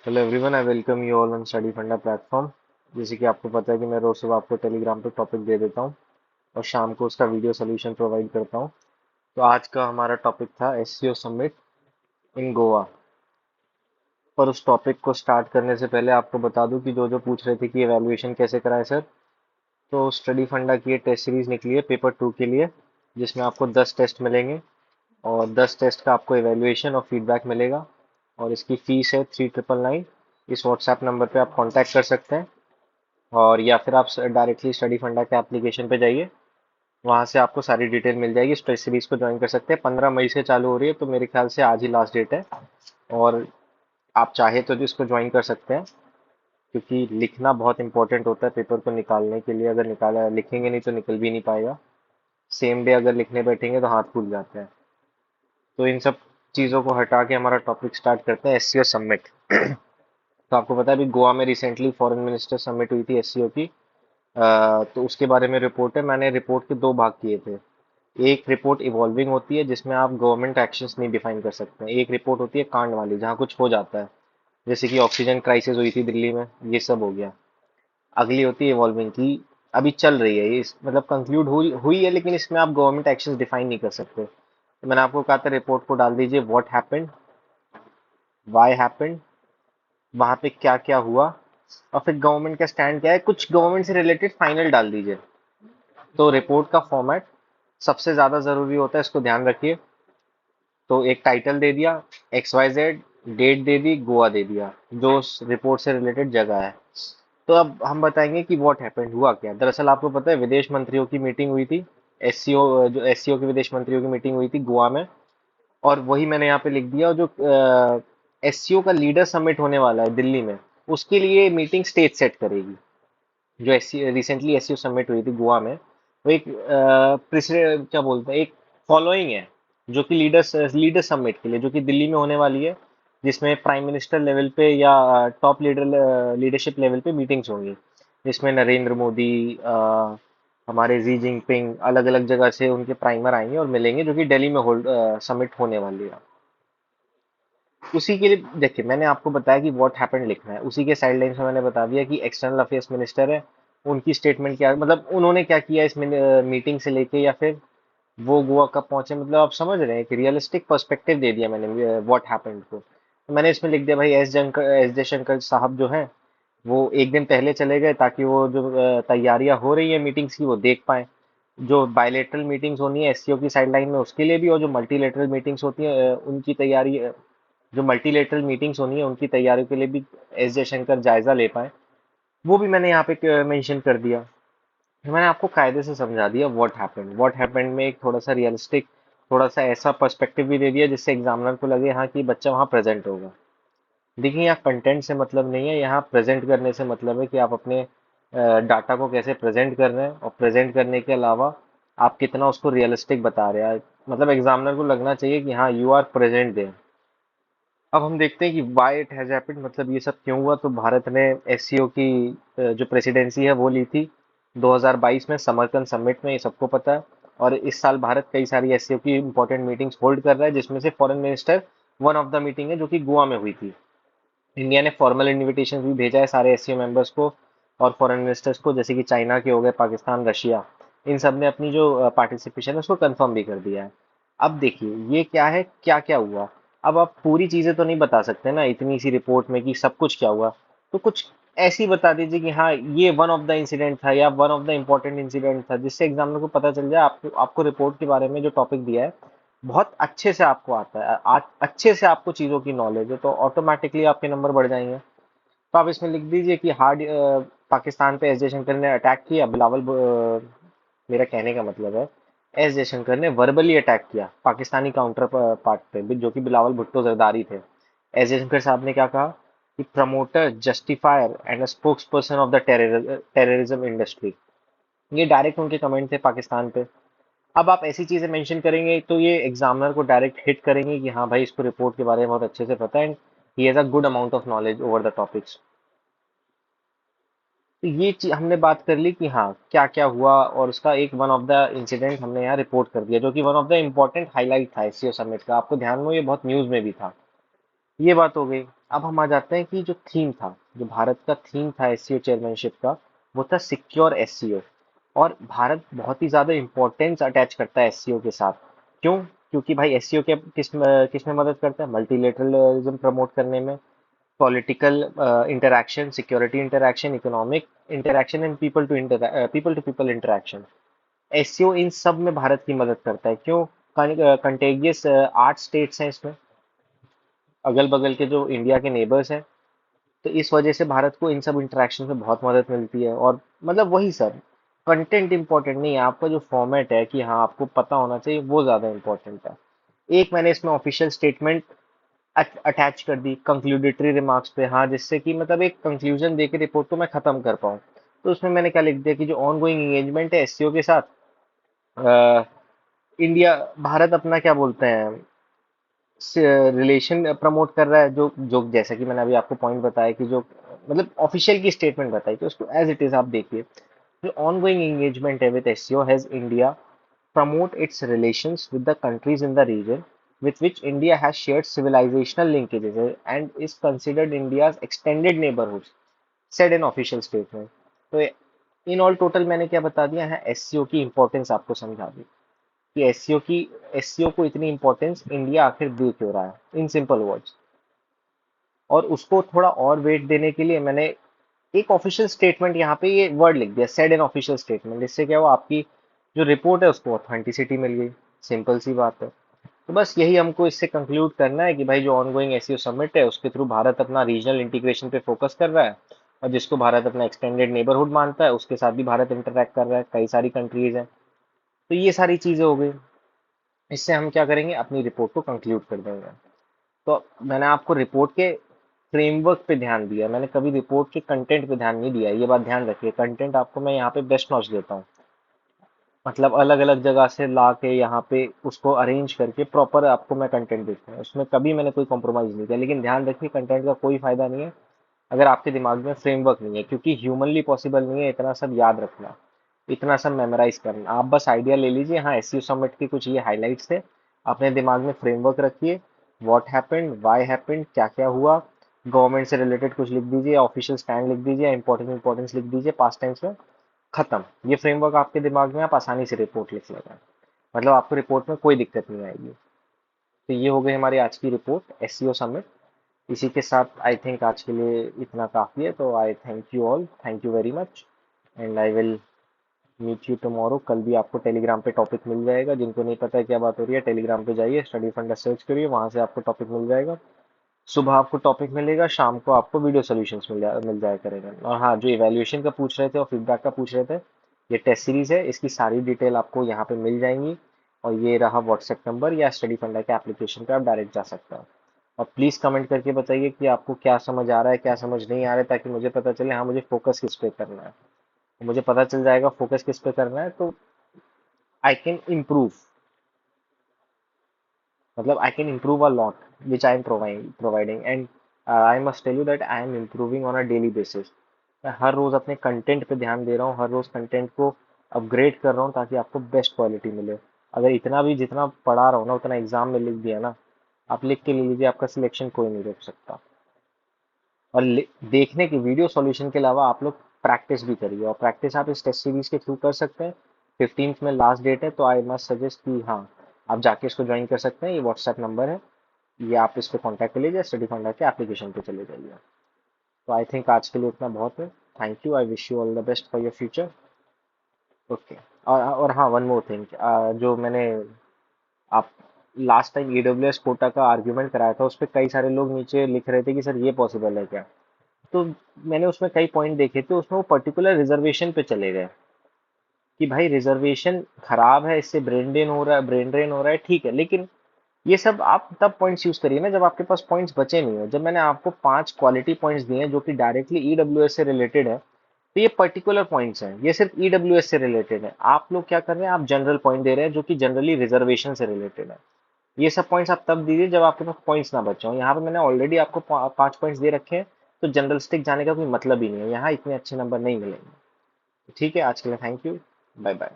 Hello everyone, I welcome you all on study फंडा platform. जैसे कि आपको पता है कि मैं रोज सुबह आपको टेलीग्राम पे टॉपिक दे देता हूँ और शाम को उसका वीडियो सोल्यूशन प्रोवाइड करता हूँ। तो आज का हमारा टॉपिक था एससीओ समिट इन गोवा। पर उस टॉपिक को स्टार्ट करने से पहले आपको बता दूं कि जो जो पूछ रहे थे कि एवेल्युएशन कैसे कराएं सर, तो स्टडी फंडा की ये टेस्ट सीरीज निकली है पेपर 2 के लिए, जिसमें आपको 10 टेस्ट मिलेंगे और 10 टेस्ट का आपको एवेल्युएशन और फीडबैक मिलेगा। और इसकी फीस है 3999। इस व्हाट्सएप नंबर पे आप कांटेक्ट कर सकते हैं और या फिर आप डायरेक्टली स्टडी फंडा के एप्लीकेशन पे जाइए, वहां से आपको सारी डिटेल मिल जाएगी। स्ट्रेस सीरीज को ज्वाइन कर सकते हैं। 15 मई से चालू हो रही है, तो मेरे ख्याल से आज ही लास्ट डेट है। और आप चाहे तो इसको ज्वाइन कर सकते हैं, क्योंकि लिखना बहुत इंपॉर्टेंट होता है पेपर को निकालने के लिए। अगर निकाला लिखेंगे नहीं तो निकल भी नहीं पाएगा। सेम डे अगर लिखने बैठेंगे तो हाथ फूल जाते हैं। तो इन सब चीज़ों को हटा के हमारा टॉपिक स्टार्ट करते हैं, एससीओ समिट। तो आपको पता है अभी गोवा में रिसेंटली फॉरेन मिनिस्टर समिट हुई थी एससीओ की। तो उसके बारे में रिपोर्ट है। मैंने रिपोर्ट के दो भाग किए थे। एक रिपोर्ट इवॉल्विंग होती है, जिसमें आप गवर्नमेंट एक्शंस नहीं डिफाइन कर सकते हैं। एक रिपोर्ट होती है कांड वाली, जहाँ कुछ हो जाता है, जैसे कि ऑक्सीजन क्राइसिस हुई थी दिल्ली में, ये सब हो गया। अगली होती है इवॉल्विंग की, अभी चल रही है ये, मतलब कंक्लूड हुई हुई है, लेकिन इसमें आप गवर्नमेंट एक्शंस डिफाइन नहीं कर सकते। तो मैंने आपको कहा था रिपोर्ट को डाल दीजिए, व्हाट हैपेंड, व्हाई हैपेंड, वहां पे क्या क्या हुआ, और फिर गवर्नमेंट का स्टैंड क्या है, कुछ गवर्नमेंट से रिलेटेड फाइनल डाल दीजिए। तो रिपोर्ट का फॉर्मेट सबसे ज्यादा जरूरी होता है, इसको ध्यान रखिए। तो एक टाइटल दे दिया, XYZ, डेट दे दी, गोवा दे दिया, जो उस रिपोर्ट से रिलेटेड जगह है। तो अब हम बताएंगे कि व्हाट हैपेंड, हुआ क्या। दरअसल आपको पता है विदेश मंत्रियों की मीटिंग हुई थी। एससीओ, जो एससीओ की विदेश मंत्रियों की मीटिंग हुई थी गोवा में। और वही मैंने यहाँ पे लिख दिया। और जो एससीओ का लीडर समिट होने वाला है दिल्ली में, उसके लिए मीटिंग स्टेज सेट करेगी। जो एससी रिसेंटली एससीओ समिट हुई थी गोवा में, वो एक प्रेसिडेंट क्या बोलते हैं, एक फॉलोइंग है, जो कि लीडर समिट के लिए, जो कि दिल्ली में होने वाली है, जिसमें प्राइम मिनिस्टर लेवल पे या टॉप लीडरशिप लेवल पे मीटिंग्स होंगी, जिसमें नरेंद्र मोदी, हमारे जी जिनपिंग, अलग अलग जगह से उनके प्राइमर आएंगे और मिलेंगे, जो कि दिल्ली में होल्ड समिट होने वाली है। उसी के लिए देखिए, मैंने आपको बताया कि व्हाट हैपेंड लिखना है, उसी के साइड लाइन्स में मैंने बता दिया कि एक्सटर्नल अफेयर्स मिनिस्टर है, उनकी स्टेटमेंट क्या है, मतलब उन्होंने क्या किया इस मीटिंग से लेके, या फिर वो गोवा कब पहुंचे, मतलब आप समझ रहे हैं कि रियलिस्टिक पर्सपेक्टिव दे दिया मैंने व्हाट हैपेंड को। तो मैंने इसमें लिख दिया भाई, एस जयशंकर साहब जो हैं, वो एक दिन पहले चले गए, ताकि वो जो तैयारियां हो रही है मीटिंग्स की वो देख पाए। जो बायलेटरल मीटिंग्स होनी है एससीओ की साइडलाइन में, उसके लिए भी, और जो मल्टीलेटरल मीटिंग्स होती है उनकी तैयारी, जो मल्टीलेटरल मीटिंग्स होनी है उनकी तैयारियों के लिए भी एस जयशंकर जायजा ले पाए, वो भी मैंने यहाँ पे मेंशन कर दिया। मैंने आपको कायदे से समझा दिया व्हाट हैपेंड में एक थोड़ा सा रियलिस्टिक, थोड़ा सा ऐसा पर्सपेक्टिव भी दे दिया, जिससे एग्जामिनर को लगे हाँ कि बच्चा वहाँ प्रेजेंट होगा। देखिए, यहाँ कंटेंट से मतलब नहीं है, यहाँ प्रेजेंट करने से मतलब है कि आप अपने डाटा को कैसे प्रेजेंट कर रहे हैं, और प्रेजेंट करने के अलावा आप कितना उसको रियलिस्टिक बता रहे हैं। मतलब एग्जामिनर को लगना चाहिए कि हाँ, यू आर प्रेजेंट देयर। अब हम देखते हैं कि वाई इट हैज हैपेंड, मतलब ये सब क्यों हुआ। तो भारत ने एससीओ की जो प्रेसिडेंसी है वो ली थी 2022 में समरकंद समिट में, ये सबको पता है। और इस साल भारत कई सारी एससीओ की इंपॉर्टेंट मीटिंग्स होल्ड कर रहा है, जिसमें से foreign minister one of the meeting है, जो कि गोवा में हुई थी। इंडिया ने फॉर्मल इनविटेशन भी भेजा है सारे एससीओ मेंबर्स को और फॉरेन मिनिस्टर्स को, जैसे कि चाइना के हो गए, पाकिस्तान, रशिया, इन सब ने अपनी जो पार्टिसिपेशन है उसको कंफर्म भी कर दिया है। अब देखिए ये क्या है, क्या क्या हुआ। अब आप पूरी चीजें तो नहीं बता सकते ना इतनी सी रिपोर्ट में कि सब कुछ क्या हुआ। तो कुछ ऐसी बता दीजिए कि हाँ, ये वन ऑफ द इंसिडेंट था या one of the important incident था, जिससे एग्जामिनर को पता चल जाए आपको रिपोर्ट के बारे में जो टॉपिक दिया है बहुत अच्छे से आपको आता है, अच्छे से आपको चीजों की नॉलेज है, तो ऑटोमेटिकली आपके नंबर बढ़ जाएंगे। तो आप इसमें लिख दीजिए कि पाकिस्तान पे एस जयशंकर ने अटैक किया, मेरा कहने का मतलब है, एस जयशंकर ने वर्बली अटैक किया पाकिस्तानी काउंटर पार्ट पे जो कि बिलावल भुट्टो जरदारी थे। एस जयशंकर साहब ने क्या कहा कि promoter, justifier and spokesperson of the terrorism industry. ये डायरेक्ट उनके कमेंट थे पाकिस्तान पे। अब आप ऐसी चीजें मेंशन करेंगे तो ये एग्जामिनर को डायरेक्ट हिट करेंगे कि हाँ भाई, इसको रिपोर्ट के बारे में बहुत अच्छे से पता है, and he has a good amount of knowledge over the topics. तो ये चीज हमने बात कर ली कि हाँ क्या क्या हुआ, और उसका एक वन ऑफ द इंसिडेंट हमने यहाँ रिपोर्ट कर दिया, जो कि one of the important highlight था एससीओ समिट का। आपको ध्यान में हो, ये बहुत न्यूज में भी था। ये बात हो गई। अब हम आ जाते हैं कि जो थीम था, जो भारत का थीम था एससीओ चेयरमैनशिप का, वो था सिक्योर एससीओ। और भारत बहुत ही ज्यादा इंपॉर्टेंस अटैच करता है एससीओ के साथ। क्यों? क्योंकि भाई एससीओ के किस में मदद करता है? मल्टीलेटरलिज्म प्रमोट करने में, political interaction, security interaction, economic interaction and people to people interaction. SCO इन सब में भारत की मदद करता है। क्यों? कंटेगियस 8 स्टेट्स हैं इसमें, अगल बगल के जो इंडिया के नेबर्स हैं। तो इस वजह से भारत को इन सब इंटरेक्शन में बहुत मदद मिलती है। और मतलब वही सर, कंटेंट इंपॉर्टेंट नहीं है, आपका जो फॉर्मेट है कि हाँ आपको पता होना चाहिए, वो ज्यादा इंपॉर्टेंट है। एक मैंने इसमें ऑफिशियल स्टेटमेंट अटैच कर दी कंक्लूडेटरी रिमार्क्स पे, हाँ, जिससे कि मतलब एक कंक्लूजन दे के रिपोर्ट को मैं खत्म कर पाऊँ। तो उसमें मैंने क्या लिख दिया कि जो ऑन गोइंग एंगेजमेंट है एससीओ के साथ, अ, इंडिया, भारत अपना क्या बोलते हैं, रिलेशन प्रमोट कर रहा है, जो जो जैसा कि मैंने अभी आपको पॉइंट बताया कि जो मतलब ऑफिशियल की स्टेटमेंट बताई, तो उसको एज इट इज आप देखिए। जो ऑनगोइंग एंगेजमेंट है with SCO has India promote its relations with the countries in the region with which India has shared civilizational linkages and is considered India's extended neighborhood, said an official statement। तो in all total मैंने क्या बता दिया है, SCO की importance आपको समझा दी कि एससीओ को इतनी इंपॉर्टेंस इंडिया आखिर दे क्यों रहा है, इन सिंपल वर्ड्स। और उसको थोड़ा और वेट देने के लिए मैंने एक ऑफिशियल स्टेटमेंट यहाँ पे ये वर्ड लिख दिया, सेड एन ऑफिशियल स्टेटमेंट। इससे क्या हुआ, आपकी जो रिपोर्ट है उसको ऑथेंटिसिटी मिल गई। सिंपल सी बात है। तो बस यही हमको इससे कंक्लूड करना है कि भाई जो ऑनगोइंग एससीओ समिट है उसके थ्रू भारत अपना रीजनल इंटीग्रेशन पे फोकस कर रहा है। और जिसको भारत अपना एक्सटेंडेड नेबरहुड मानता है उसके साथ भी भारत इंटरेक्ट कर रहा है, कई सारी कंट्रीज हैं। तो ये सारी चीजें हो गई। इससे हम क्या करेंगे, अपनी रिपोर्ट को कंक्लूड कर देंगे। तो मैंने आपको रिपोर्ट के फ्रेमवर्क पे ध्यान दिया, मैंने कभी रिपोर्ट के कंटेंट पे ध्यान नहीं दिया, ये बात ध्यान रखिए। कंटेंट आपको मैं यहाँ पे बेस्ट नॉच देता हूँ, मतलब अलग अलग जगह से ला के यहाँ पे उसको अरेंज करके प्रॉपर आपको मैं कंटेंट देता हूँ, उसमें कभी मैंने कोई कॉम्प्रोमाइज नहीं किया। लेकिन ध्यान रखिए, कंटेंट का कोई फायदा नहीं है अगर आपके दिमाग में फ्रेमवर्क नहीं है, क्योंकि ह्यूमनली पॉसिबल नहीं है इतना सब याद रखना, इतना सब मेमोराइज करना। आप बस आइडिया ले लीजिए, हाँ एससीओ समिट के कुछ ये हाइलाइट्स थे, अपने दिमाग में फ्रेमवर्क रखिए। व्हाट हैपेंड, व्हाई हैपेंड, क्या क्या हुआ, गवर्नमेंट से रिलेटेड कुछ लिख दीजिए, ऑफिशियल स्टैंड लिख दीजिए, इंपॉर्टेंस लिख दीजिए पास्ट टेंस में, खत्म। ये फ्रेमवर्क आपके दिमाग में, आप आसानी से रिपोर्ट लिख लेगा, मतलब आपको रिपोर्ट में कोई दिक्कत नहीं आएगी। तो ये हो गई हमारी आज की रिपोर्ट एससीओ समिट। इसी के साथ आई थिंक आज के लिए इतना काफ़ी है। तो I thank you all, thank you very much, and I will meet you tomorrow. कल भी आपको टेलीग्राम पे टॉपिक मिल जाएगा, जिनको नहीं पता है क्या बात हो रही है, टेलीग्राम पे जाइए, स्टडी फंडा सर्च करिए, वहां से आपको टॉपिक मिल जाएगा। सुबह आपको टॉपिक मिलेगा, शाम को आपको वीडियो सोल्यूशंस मिल जाया करेगा। और हाँ, जो इवैल्यूएशन का पूछ रहे थे और फीडबैक का पूछ रहे थे, ये टेस्ट सीरीज है, इसकी सारी डिटेल आपको यहाँ पे मिल जाएंगी। और ये रहा व्हाट्सएप नंबर, या स्टडी फंडा के एप्लीकेशन पे आप डायरेक्ट जा सकते हो। और प्लीज़ कमेंट करके बताइए कि आपको क्या समझ आ रहा है, क्या समझ नहीं आ रहा है, ताकि मुझे पता चले हाँ मुझे फोकस किस पे करना है। मुझे पता चल जाएगा फोकस किस पे करना है, तो आई कैन इम्प्रूव, मतलब I can improve a lot which I am providing, and I must tell you that I am improving on a daily basis। मैं हर रोज अपने कंटेंट पे ध्यान दे रहा हूँ, हर रोज कंटेंट को अपग्रेड कर रहा हूँ ताकि आपको बेस्ट क्वालिटी मिले। अगर इतना भी जितना पढ़ा रहा हूँ ना उतना एग्जाम में लिख दिया ना, आप लिख के ले लीजिए, आपका सिलेक्शन कोई नहीं रोक सकता। और देखने की वीडियो सॉल्यूशन के अलावा आप लोग प्रैक्टिस भी करिए, और प्रैक्टिस आप इस टेस्ट सीरीज के थ्रू कर सकते हैं। 15th में लास्ट डेट है, तो आई मस्ट सजेस्ट कि हाँ आप जाके इसको ज्वाइन कर सकते हैं। ये व्हाट्सएप नंबर है, ये आप इस पे कांटेक्ट कर लीजिए, स्टडी फंडा के एप्लीकेशन पे चले जाइए। तो आई थिंक आज के लिए इतना बहुत है। Thank you, I wish you all the best for your future. Okay. और हाँ, वन मोर थिंग, जो मैंने आप लास्ट टाइम ईडब्ल्यूएस कोटा का आर्ग्यूमेंट कराया था, उस पर कई सारे लोग नीचे लिख रहे थे कि सर ये पॉसिबल है क्या। तो मैंने उसमें कई पॉइंट देखे थे, उसमें वो पर्टिकुलर रिजर्वेशन पे चले गए कि भाई रिजर्वेशन खराब है, इससे ब्रेन ड्रेन हो रहा है, ठीक है, लेकिन ये सब आप तब पॉइंट्स यूज करिए ना जब आपके पास पॉइंट्स बचे नहीं हो। जब मैंने आपको 5 क्वालिटी पॉइंट्स दिए हैं जो कि डायरेक्टली ईडब्ल्यूएस से रिलेटेड है, तो ये पर्टिकुलर पॉइंट्स हैं, ये सिर्फ ईडब्ल्यूएस से रिलेटेड है। आप लोग क्या कर रहे हैं, आप जनरल पॉइंट दे रहे हैं जो कि जनरली रिजर्वेशन से रिलेटेड है। ये सब पॉइंट्स आप तब दीजिए जब आपके पास पॉइंट्स ना बचे हों। यहाँ पे मैंने ऑलरेडी आपको 5 पॉइंट्स दे रखे हैं, तो जनरलिस्टिक जाने का कोई मतलब ही नहीं है, यहाँ इतने अच्छे नंबर नहीं मिलेंगे। ठीक है, आज के लिए थैंक यू, बाय बाय।